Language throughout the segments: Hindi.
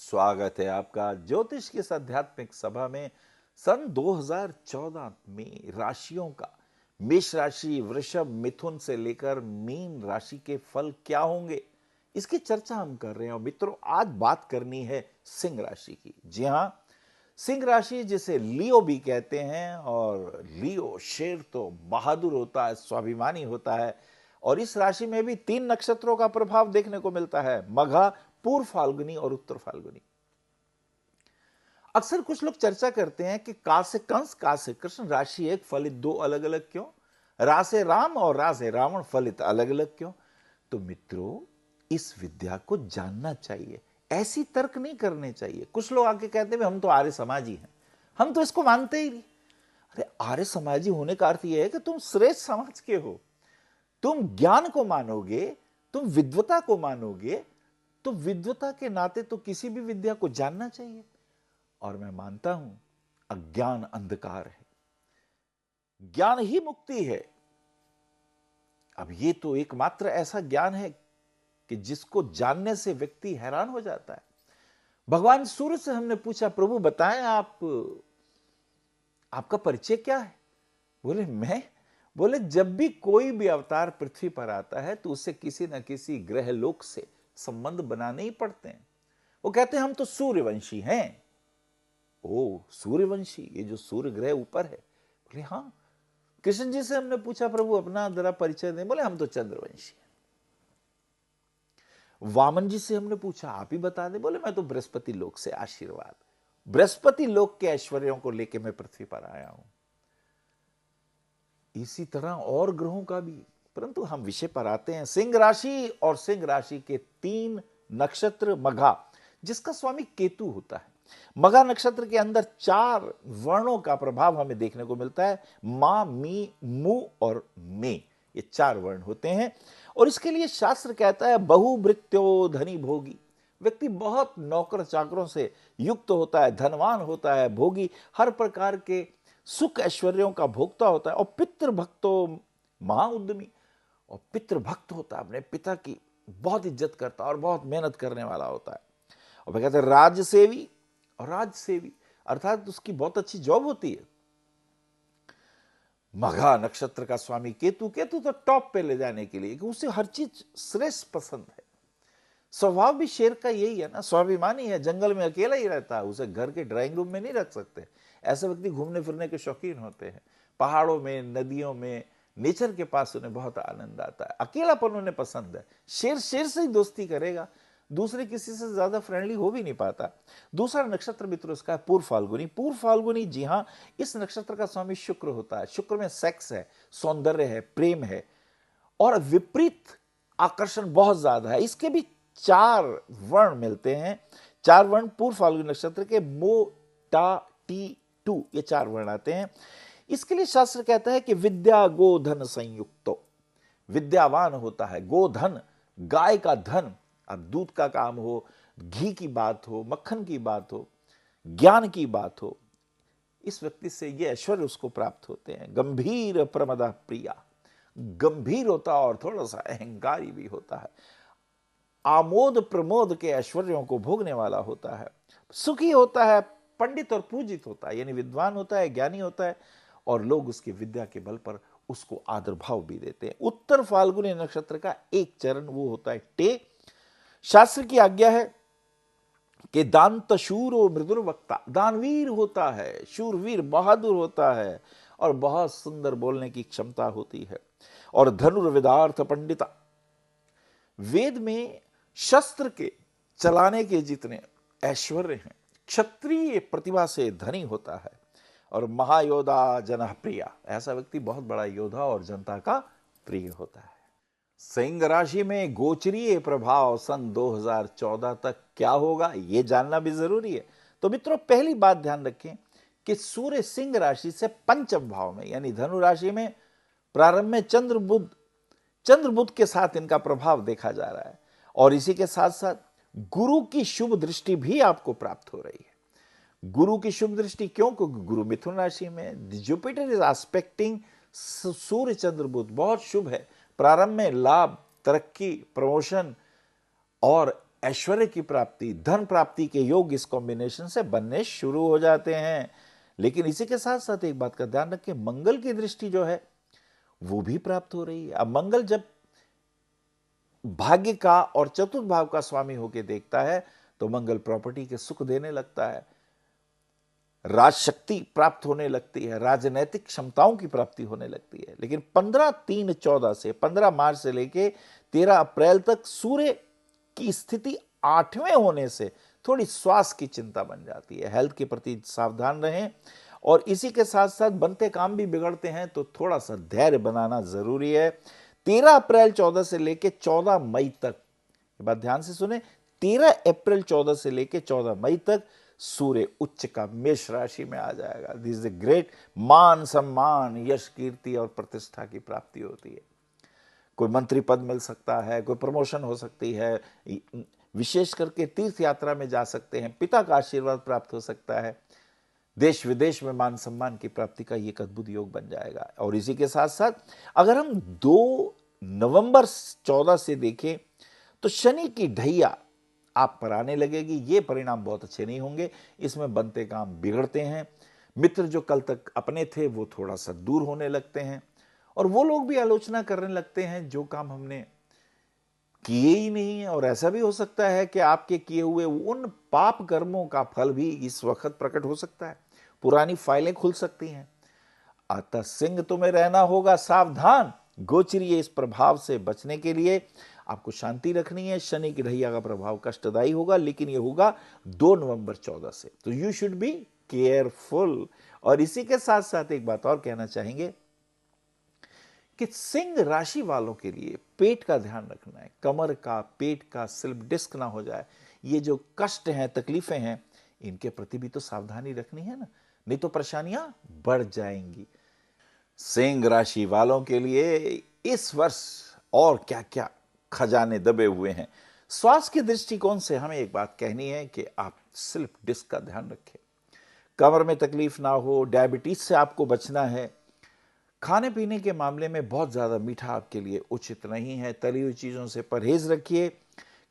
स्वागत है आपका ज्योतिष की इस आध्यात्मिक सभा में। सन 2014 में राशियों का मेष राशि, वृषभ, मिथुन से लेकर मीन राशि के फल क्या होंगे, इसकी चर्चा हम कर रहे हैं। और मित्रों, आज बात करनी है सिंह राशि की। जी हां, सिंह राशि जिसे लियो भी कहते हैं। और लियो शेर तो बहादुर होता है, स्वाभिमानी होता है। और इस राशि में भी 3 नक्षत्रों का प्रभाव देखने को मिलता है, मघा, पूर्व फाल्गुनी और उत्तर फाल्गुनी। अक्सर कुछ लोग चर्चा करते हैं कि का से कंस, का से कृष्ण, राशि एक फलित दो अलग अलग क्यों? रा से राम और रा से रावण फलित अलग अलग क्यों? तो मित्रों, इस विद्या को जानना चाहिए, ऐसी तर्क नहीं करने चाहिए। कुछ लोग आके कहते हैं हम तो आर्य समाजी हैं, हम तो इसको मानते ही नहीं। अरे, आर्य समाजी होने का अर्थ यह है कि तुम श्रेष्ठ समाज के हो, तुम ज्ञान को मानोगे, तुम विद्वता को मानोगे। तो विद्वता के नाते तो किसी भी विद्या को जानना चाहिए। और मैं मानता हूं, अज्ञान अंधकार है, ज्ञान ही मुक्ति है। अब ये तो एकमात्र ऐसा ज्ञान है कि जिसको जानने से व्यक्ति हैरान हो जाता है। भगवान सूर्य से हमने पूछा, प्रभु बताएं आपका परिचय क्या है? बोले मैं? बोले जब भी कोई भी अवतार पृथ्वी पर आता है तो उसे किसी न किसी ग्रह लोक से संबंध बनाने ही पड़ते हैं। वो कहते हैं हम तो सूर्यवंशी हैं। ओ सूर्यवंशी, ये जो सूर्य ग्रह ऊपर है? बोले हां। कृष्ण जी से हमने पूछा, प्रभु अपना जरा परिचय दें। बोले हम तो चंद्रवंशी हैं। वामन जी से हमने पूछा, आप ही बता दें। बोले मैं तो बृहस्पति लोक से, आशीर्वाद, बृहस्पति लोक के ऐश्वर्यों को लेकर मैं पृथ्वी पर आया हूं। इसी तरह और ग्रहों का भी। परंतु हम विषय पर आते हैं। सिंह राशि और सिंह राशि के 3 नक्षत्र, मघा जिसका स्वामी केतु होता है। मघा नक्षत्र के अंदर 4 वर्णों का प्रभाव हमें देखने को मिलता है। मा, मी, मु और मे, ये 4 वर्ण होते हैं। और इसके लिए शास्त्र कहता है बहुभृत्यो धनी भोगी। व्यक्ति बहुत नौकर चाकरों से युक्त होता है, धनवान होता है, भोगी, हर प्रकार के सुख ऐश्वर्यों का भोक्ता होता है। और पितृभक्तो महाउद्यमी, और पितृभक्त होता है, अपने पिता की बहुत इज्जत करता है और बहुत मेहनत करने वाला होता है। और वे कहते हैं राजसेवी, और राजसेवी अर्थात उसकी बहुत अच्छी जॉब होती है। मघा नक्षत्र का स्वामी केतु, केतु तो टॉप पे ले जाने के लिए कि उसे हर चीज श्रेष्ठ पसंद है। स्वभाव भी शेर का यही है ना, स्वाभिमानी है, जंगल में अकेला ही रहता है, उसे घर के ड्राइंग रूम में नहीं रख सकते। ऐसे व्यक्ति घूमने फिरने के शौकीन होते हैं, पहाड़ों में, नदियों में, नेचर के पास उन्हें बहुत आनंद आता है। अकेलापन उन्हें पसंद है। शेर शेर से ही दोस्ती करेगा, दूसरे किसी से ज्यादा फ्रेंडली हो भी नहीं पाता। दूसरा नक्षत्र मित्र उसका है पूर्व फाल्गुनी। पूर्व फाल्गुनी, जी हां, इस नक्षत्र का स्वामी शुक्र होता है। शुक्र में सेक्स है, सौंदर्य है, प्रेम है और विपरीत आकर्षण बहुत ज्यादा है। इसके भी 4 वर्ण मिलते हैं। 4 वर्ण पूर्व फाल्गुनी नक्षत्र के मो, टा, टी, टू, ये 4 वर्ण आते हैं। इसके लिए शास्त्र कहता है कि विद्या गोधन संयुक्तो, विद्यावान होता है। गोधन, गाय का धन, अब दूध का काम हो, घी की बात हो, मक्खन की बात हो, ज्ञान की बात हो, इस व्यक्ति से ये ऐश्वर्य उसको प्राप्त होते हैं। गंभीर प्रमदा प्रिया, गंभीर होता है और थोड़ा सा अहंकारी भी होता है। आमोद प्रमोद के ऐश्वर्यों को भोगने वाला होता है। सुखी होता है, पंडित और पूजित होता है, यानी विद्वान होता है, ज्ञानी होता है, और लोग उसकी विद्या के बल पर उसको आदर भाव भी देते हैं। उत्तर फाल्गुनी नक्षत्र का एक चरण वो होता है टे। शास्त्र की आज्ञा है कि दांत शूरो मृदुर वक्ता, दानवीर होता है, शूरवीर, बहादुर होता है और बहुत सुंदर बोलने की क्षमता होती है। और धनुर्विदार्थ पंडिता, वेद में शस्त्र के चलाने के जितने ऐश्वर्य हैं, क्षत्रिय प्रतिभा से धनी होता है। और महायोधा जनः प्रिया, ऐसा व्यक्ति बहुत बड़ा योद्धा और जनता का प्रिय होता है। सिंह राशि में गोचरीय प्रभाव सन 2014 तक क्या होगा, यह जानना भी जरूरी है। तो मित्रों, पहली बात ध्यान रखें कि सूर्य सिंह राशि से पंचम भाव में, यानी धनु राशि में प्रारंभ में चंद्र बुध के साथ इनका प्रभाव देखा जा रहा है। और इसी के साथ साथ गुरु की शुभ दृष्टि भी आपको प्राप्त हो रही है। गुरु की शुभ दृष्टि क्यों? क्योंकि गुरु मिथुन राशि में, Jupiter is expecting Surya Chandra बुध, बहुत शुभ है। प्रारंभ में लाभ, तरक्की, प्रमोशन और ऐश्वर्य की प्राप्ति, धन प्राप्ति के योग इस कॉम्बिनेशन से बनने शुरू हो जाते हैं। लेकिन इसी के साथ साथ एक बात का ध्यान रखें, मंगल की दृष्टि जो है वो भी प्राप्त हो रही है। अब मंगल जब भाग्य का और चतुर्थ भाव का स्वामी होकर देखता है तो मंगल प्रॉपर्टी के सुख देने लगता है, राजशक्ति प्राप्त होने लगती है, राजनैतिक क्षमताओं की प्राप्ति होने लगती है। लेकिन 15/3/14 से 15 मार्च से लेके 13 अप्रैल तक सूर्य की स्थिति 8वें होने से थोड़ी स्वास्थ्य की चिंता बन जाती है। हेल्थ के प्रति सावधान रहें, और इसी के साथ साथ बनते काम भी बिगड़ते हैं तो थोड़ा सा धैर्य बनाना जरूरी है। 13 अप्रैल 14 से लेके 14 मई तक, ये बात ध्यान से सुने, 13 अप्रैल 14 से लेके 14 मई तक सूर्य उच्च का मेष राशि में आ जाएगा। दिस इज ए ग्रेट, मान सम्मान, यश, कीर्ति और प्रतिष्ठा की प्राप्ति होती है। कोई मंत्री पद मिल सकता है, कोई प्रमोशन हो सकती है, विशेष करके तीर्थ यात्रा में जा सकते हैं, पिता का आशीर्वाद प्राप्त हो सकता है, देश विदेश में मान सम्मान की प्राप्ति का ये एक अद्भुत योग बन जाएगा। और इसी के साथ साथ अगर हम 2 नवंबर 14 से देखें तो शनि की ढैया आप पर आने लगेगी। ये परिणाम बहुत अच्छे नहीं होंगे, इसमें बनते काम बिगड़ते हैं, मित्र जो कल तक अपने थे वो थोड़ा सा दूर होने लगते हैं, और वो लोग भी आलोचना करने लगते हैं जो काम हमने किए ही नहीं है। और ऐसा भी हो सकता है कि आपके किए हुए उन पाप कर्मों का फल भी इस वक्त प्रकट हो सकता है, पुरानी फाइलें खुल सकती हैं। अतः सिंह तुम्हें रहना होगा सावधान, गोचरीय इस प्रभाव से बचने के लिए आपको शांति रखनी है। शनि की ढैया का प्रभाव कष्टदायी होगा, लेकिन यह होगा 2 नवंबर 14 से, तो यू शुड बी केयरफुल। और इसी के साथ साथ एक बात और कहना चाहेंगे कि सिंह राशि वालों के लिए पेट का ध्यान रखना है, कमर का, पेट का, स्लिप डिस्क ना हो जाए। ये जो कष्ट हैं, तकलीफें हैं, इनके प्रति भी तो सावधानी रखनी है ना, नहीं तो परेशानियां बढ़ जाएंगी। सिंह राशि वालों के लिए इस वर्ष और क्या क्या खजाने दबे हुए हैं। स्वास्थ्य के दृष्टिकोण से हमें एक बात कहनी है कि आप स्लिप डिस्क का ध्यान रखें, कमर में तकलीफ ना हो, डायबिटीज से आपको बचना है। खाने पीने के मामले में बहुत ज़्यादा मीठा आपके लिए उचित नहीं है, तली हुई चीज़ों से परहेज रखिए,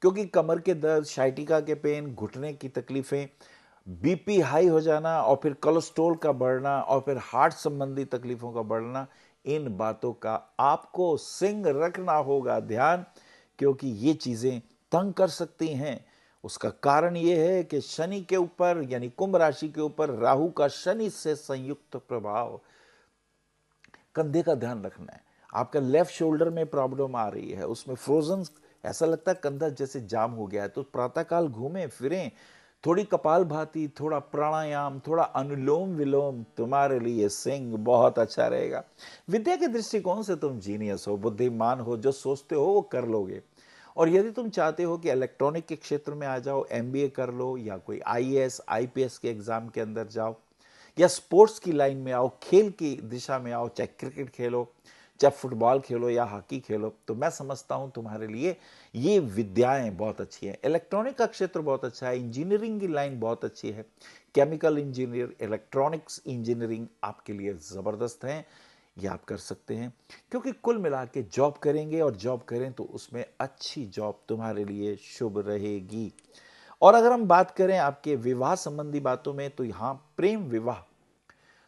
क्योंकि कमर के दर्द, शाइटिका के पेन, घुटने की तकलीफें, बीपी हाई हो जाना और फिर कोलेस्ट्रॉल का बढ़ना और फिर हार्ट संबंधी तकलीफों का बढ़ना, इन बातों का आपको सिंह रखना होगा ध्यान, क्योंकि ये चीज़ें तंग कर सकती हैं। उसका कारण ये है कि शनि के ऊपर यानी कुंभ राशि के ऊपर राहु का शनि से संयुक्त प्रभाव। कंधे का ध्यान रखना है, आपका लेफ्ट शोल्डर में प्रॉब्लम आ रही है, उसमें फ्रोजन, ऐसा लगता है कंधा जैसे जाम हो गया है, तो प्रातःकाल घूमें फिरें, थोड़ी कपालभाति, थोड़ा प्राणायाम, थोड़ा अनुलोम विलोम, तुम्हारे लिए सिंह बहुत अच्छा रहेगा। विद्या के दृष्टिकोण से तुम जीनियस हो, बुद्धिमान हो, जो सोचते हो वो कर लोगे। और यदि तुम चाहते हो कि इलेक्ट्रॉनिक के क्षेत्र में आ जाओ, एमबीए कर लो या कोई आईएएस आईपीएस के एग्जाम के अंदर जाओ, या स्पोर्ट्स की लाइन में आओ, खेल की दिशा में आओ, चाहे क्रिकेट खेलो, चाहे फुटबॉल खेलो या हॉकी खेलो, तो मैं समझता हूं तुम्हारे लिए ये विद्याएं बहुत अच्छी हैं। इलेक्ट्रॉनिक का क्षेत्र बहुत अच्छा है, इंजीनियरिंग की लाइन बहुत अच्छी है, केमिकल इंजीनियर, इलेक्ट्रॉनिक्स इंजीनियरिंग आपके लिए ज़बरदस्त हैं, ये आप कर सकते हैं। क्योंकि कुल मिला के जॉब करेंगे और जॉब करें तो उसमें अच्छी जॉब तुम्हारे लिए शुभ रहेगी। और अगर हम बात करें आपके विवाह संबंधी बातों में, तो यहां प्रेम विवाह,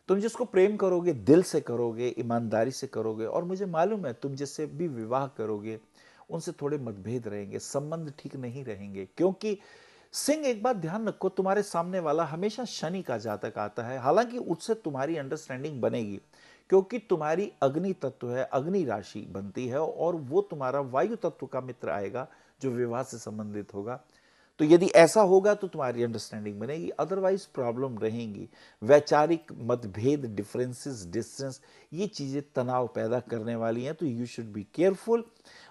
तुम जिसको प्रेम करोगे दिल से करोगे, ईमानदारी से करोगे, और मुझे मालूम है तुम जिससे भी विवाह करोगे उनसे थोड़े मतभेद रहेंगे, संबंध ठीक नहीं रहेंगे। क्योंकि सिंह, एक बात ध्यान रखो, तुम्हारे सामने वाला हमेशा शनि का जातक आता है, हालांकि उससे तुम्हारी अंडरस्टैंडिंग बनेगी, क्योंकि तुम्हारी अग्नि तत्व है, अग्नि राशि बनती है, और वो तुम्हारा वायु तत्व का मित्र आएगा जो विवाह से संबंधित होगा। तो यदि ऐसा होगा तो तुम्हारी अंडरस्टैंडिंग बनेगी, अदरवाइज प्रॉब्लम रहेंगी। वैचारिक मतभेद, डिफरेंसेस, डिस्टेंस, ये चीज़ें तनाव पैदा करने वाली हैं, तो यू शुड बी केयरफुल।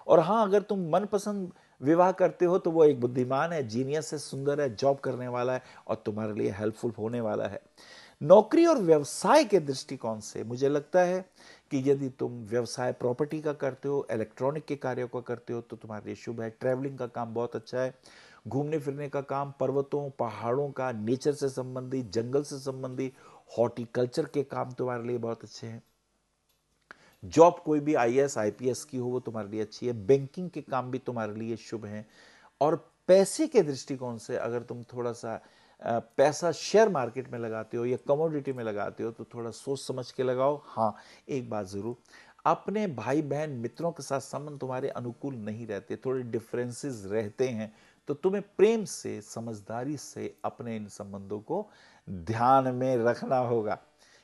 और हाँ, अगर तुम मनपसंद विवाह करते हो तो वो एक बुद्धिमान है, जीनियस है, सुंदर है, जॉब करने वाला है और तुम्हारे लिए हेल्पफुल होने वाला है। नौकरी और व्यवसाय के दृष्टिकोण से मुझे लगता है कि यदि तुम व्यवसाय प्रॉपर्टी का करते हो, इलेक्ट्रॉनिक के कार्यों का करते हो, तो तुम्हारे लिए शुभ है। ट्रैवलिंग का काम बहुत अच्छा है, घूमने फिरने का काम, पर्वतों पहाड़ों का, नेचर से संबंधित, जंगल से संबंधित, हॉर्टिकल्चर के काम तुम्हारे लिए बहुत अच्छे हैं। जॉब कोई भी आईएएस आईपीएस की हो वो तुम्हारे लिए अच्छी है। बैंकिंग के काम भी तुम्हारे लिए शुभ हैं। और पैसे के दृष्टिकोण से अगर तुम थोड़ा सा पैसा शेयर मार्केट में लगाते हो या कमोडिटी में लगाते हो तो थोड़ा सोच समझ के लगाओ। हाँ, एक बात जरूर, अपने भाई बहन मित्रों के साथ संबंध तुम्हारे अनुकूल नहीं रहते, थोड़े डिफरेंसेस रहते हैं, तो तुम्हें प्रेम से समझदारी से अपने इन संबंधों को ध्यान में रखना होगा।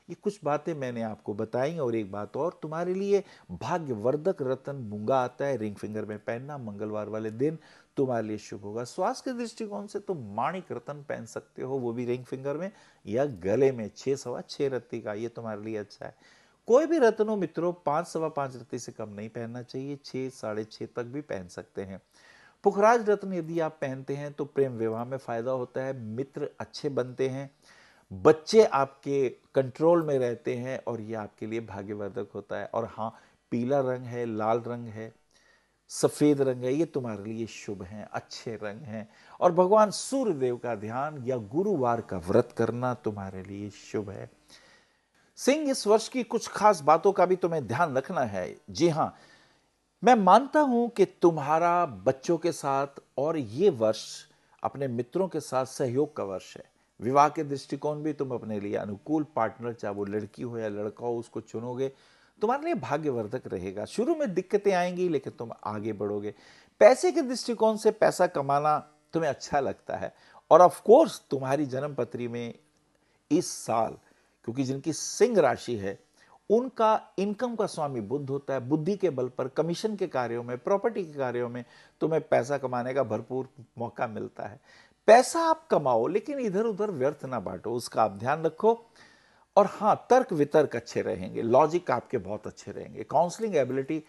ये कुछ बातें मैंने आपको बताई। और एक बात और, तुम्हारे लिए भाग्यवर्धक रत्न मूंगा आता है, रिंग फिंगर में पहनना, मंगलवार वाले दिन तुम्हारे लिए शुभ होगा। स्वास्थ्य के दृष्टिकोण से तुम माणिक रत्न पहन सकते हो, वो भी रिंग फिंगर में या गले में, 6 रत्ती का, ये तुम्हारे लिए अच्छा है। कोई भी रत्न हो मित्रों, 5 रत्ती से कम नहीं पहनना चाहिए, 6 6.5 तक भी पहन सकते हैं। पुखराज रत्न यदि आप पहनते हैं तो प्रेम विवाह में फायदा होता है, मित्र अच्छे बनते हैं, बच्चे आपके कंट्रोल में रहते हैं और ये आपके लिए भाग्यवर्धक होता है। और हाँ, पीला रंग है, लाल रंग है, सफेद रंग है, ये तुम्हारे लिए शुभ हैं, अच्छे रंग हैं। और भगवान सूर्य देव का ध्यान या गुरुवार का व्रत करना तुम्हारे लिए शुभ है। सिंह, इस वर्ष की कुछ खास बातों का भी तुम्हें ध्यान रखना है। जी हां, मैं मानता हूं कि तुम्हारा बच्चों के साथ और ये वर्ष अपने मित्रों के साथ सहयोग का वर्ष है। विवाह के दृष्टिकोण भी तुम अपने लिए अनुकूल पार्टनर, चाहे वो लड़की हो या लड़का हो, उसको चुनोगे, तुम्हारे लिए भाग्यवर्धक रहेगा। शुरू में दिक्कतें आएंगी लेकिन तुम आगे बढ़ोगे। पैसे के दृष्टिकोण से पैसा कमाना तुम्हें अच्छा लगता है। और ऑफ कोर्स तुम्हारी जन्म पत्री में इस साल, क्योंकि जिनकी सिंह राशि है उनका इनकम का स्वामी बुध होता है, बुद्धि के बल पर कमीशन के कार्यों में, प्रॉपर्टी के कार्यों में तुम्हें पैसा कमाने का भरपूर मौका मिलता है। पैसा आप कमाओ लेकिन इधर उधर व्यर्थ ना बांटो, उसका आप ध्यान रखो। और हां, तर्क वितर्क अच्छे रहेंगे, लॉजिक आपके बहुत अच्छे रहेंगे, काउंसलिंग एबिलिटी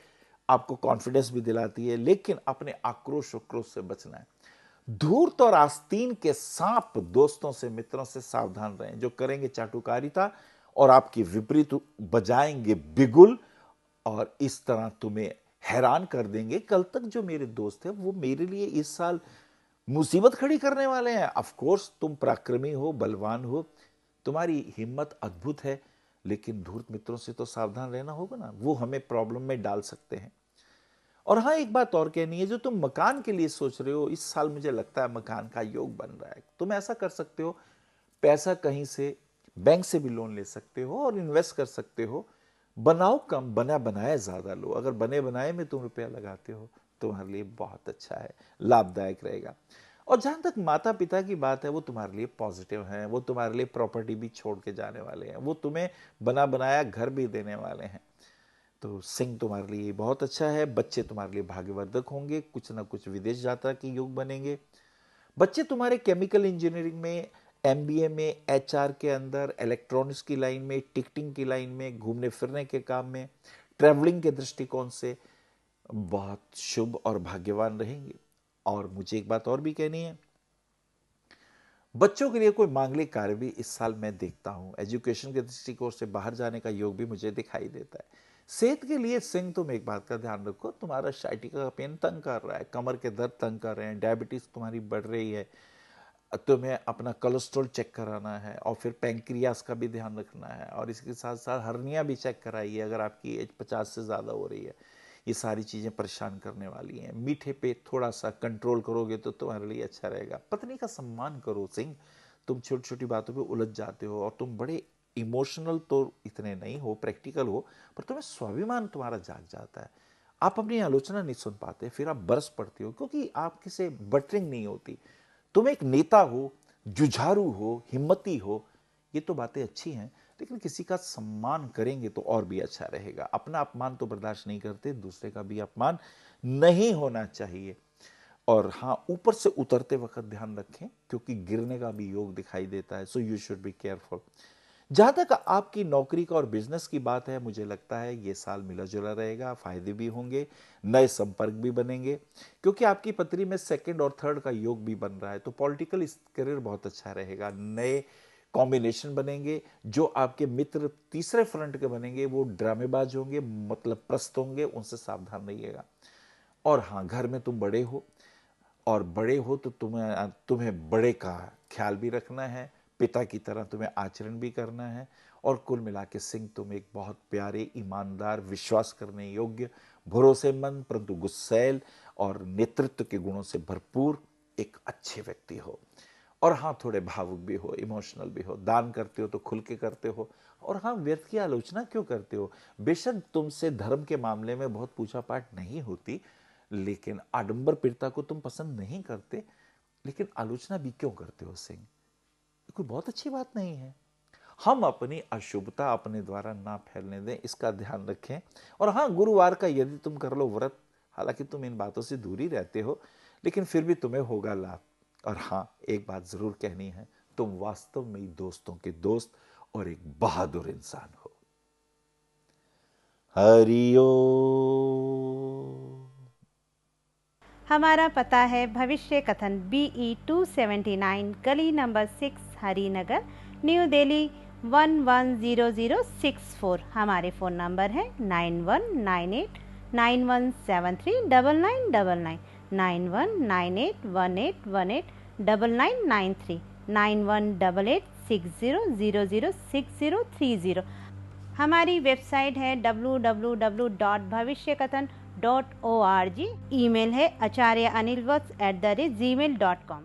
आपको कॉन्फिडेंस भी दिलाती है, लेकिन अपने आक्रोश उक्रोश से बचना है। धूर्त और आस्तीन के सांप दोस्तों से, मित्रों से सावधान रहें, जो करेंगे चाटुकारिता और आपकी विपरीत बजाएंगे बिगुल और इस तरह तुम्हें हैरान कर देंगे। कल तक जो मेरे दोस्त हैं वो मेरे लिए इस साल मुसीबत खड़ी करने वाले हैं। ऑफ कोर्स तुम पराक्रमी हो, बलवान हो, तुम्हारी हिम्मत अद्भुत है, लेकिन धूर्त मित्रों से तो सावधान रहना होगा ना, वो हमें प्रॉब्लम में डाल सकते हैं। और हाँ, एक बात और कहनी है, जो तुम मकान के लिए सोच रहे हो, इस साल मुझे लगता है मकान का योग बन रहा है। तुम ऐसा कर सकते हो, पैसा कहीं से बैंक से भी लोन ले सकते हो और इन्वेस्ट कर सकते हो। बनाओ कम, बना बनाए ज्यादा लो। अगर बने बनाए में तुम रुपया लगाते हो तुम्हारे लिए बहुत अच्छा है, लाभदायक रहेगा। और जहां तक माता पिता की बात है, वो तुम्हारे लिए पॉजिटिव हैं, वो तुम्हारे लिए प्रॉपर्टी भी छोड़ के जाने वाले हैं, वो तुम्हें बना बनाया घर भी देने वाले हैं। तो सिंह तुम्हारे लिए बहुत अच्छा है। बच्चे तुम्हारे लिए भाग्यवर्धक होंगे, कुछ ना कुछ विदेश यात्रा के योग बनेंगे। बच्चे तुम्हारे केमिकल इंजीनियरिंग में, एमबीए में, एचआर के अंदर, इलेक्ट्रॉनिक्स की लाइन में, टिकटिंग की लाइन में, घूमने फिरने के काम में, ट्रैवलिंग के दृष्टिकोण से बहुत शुभ और भाग्यवान रहेंगे। और मुझे एक बात और भी कहनी है, बच्चों के लिए कोई मांगलिक कार्य भी इस साल मैं देखता हूं। एजुकेशन के दृष्टिकोण से बाहर जाने का योग भी मुझे दिखाई देता है। सेहत के लिए सिंह, तुम एक बात का ध्यान रखो, तुम्हारा साइटिका का पेन तंग कर रहा है, कमर के दर्द तंग कर रहे हैं, डायबिटीज तुम्हारी बढ़ रही है, तुम्हें अपना कोलेस्ट्रॉल चेक कराना है और फिर पैंक्रियास का भी ध्यान रखना है। और इसके साथ साथ हर्निया भी चेक कराइए अगर आपकी एज 50 से ज़्यादा हो रही है। ये सारी चीज़ें परेशान करने वाली हैं। मीठे पे थोड़ा सा कंट्रोल करोगे तो तुम्हारे लिए अच्छा रहेगा। पत्नी का सम्मान करो सिंह, तुम छोटी छोटी बातों पे उलझ जाते हो और तुम बड़े इमोशनल तो इतने नहीं हो, प्रैक्टिकल हो, पर तुम्हें स्वाभिमान तुम्हारा जाग जाता है। आप अपनी आलोचना नहीं सुन पाते, फिर आप बरस पड़ते हो क्योंकि आपके से बटरिंग नहीं होती। तुम एक नेता हो, जुझारू हो, हिम्मती हो, ये तो बातें अच्छी हैं, लेकिन किसी का सम्मान करेंगे तो और भी अच्छा रहेगा। अपना अपमान तो बर्दाश्त नहीं करते, दूसरे का भी अपमान नहीं होना चाहिए। और हाँ, ऊपर से उतरते वक्त ध्यान रखें क्योंकि गिरने का भी योग दिखाई देता है, so you should be careful. जहां तक आपकी नौकरी का और बिजनेस की बात है, मुझे लगता है ये साल मिला जुला रहेगा, फायदे भी होंगे, नए संपर्क भी बनेंगे, क्योंकि आपकी पत्री में सेकंड और थर्ड का योग भी बन रहा है। तो पॉलिटिकल करियर बहुत अच्छा रहेगा, नए कॉम्बिनेशन बनेंगे। जो आपके मित्र तीसरे फ्रंट के बनेंगे वो ड्रामेबाज होंगे, मतलब प्रस्त होंगे, उनसे सावधान रहिएगा। और हाँ, घर में तुम बड़े हो और बड़े हो तो तुम्हें तुम्हें बड़े का ख्याल भी रखना है, पिता की तरह तुम्हें आचरण भी करना है। और कुल मिला के सिंह, तुम एक बहुत प्यारे, ईमानदार, विश्वास करने योग्य, भरोसेमंद परंतु गुस्सैल और नेतृत्व के गुणों से भरपूर एक अच्छे व्यक्ति हो, और हाँ थोड़े भावुक भी हो, इमोशनल भी हो, दान करते हो तो खुल के करते हो, और हाँ व्यर्थ की आलोचना क्यों करते हो। बेशक तुमसे धर्म के मामले में बहुत पूछा पाठ नहीं होती, लेकिन आडंबर पीड़ता को तुम पसंद नहीं करते, लेकिन आलोचना भी क्यों करते हो सिंह, कोई बहुत अच्छी बात नहीं है। हम अपनी अशुभता अपने द्वारा ना फैलने दें, इसका ध्यान रखें। और हाँ, गुरुवार का यदि तुम कर लो व्रत, हालांकि तुम इन बातों से दूर ही रहते हो, लेकिन फिर भी तुम्हें होगा लाभ। और हाँ, एक बात जरूर कहनी है, तुम वास्तव में ही दोस्तों के दोस्त और एक बहादुर इंसान हो। हरिओ। हमारा पता है भविष्य कथन BE 279 गली नंबर 6 हरिनगर न्यू दिल्ली 110064। हमारे फ़ोन नंबर है 919891739999 919818189993 918860006030। हमारी वेबसाइट है www.bhavishyakathan.org। ईमेल है acharyaanilvats@gmail.com।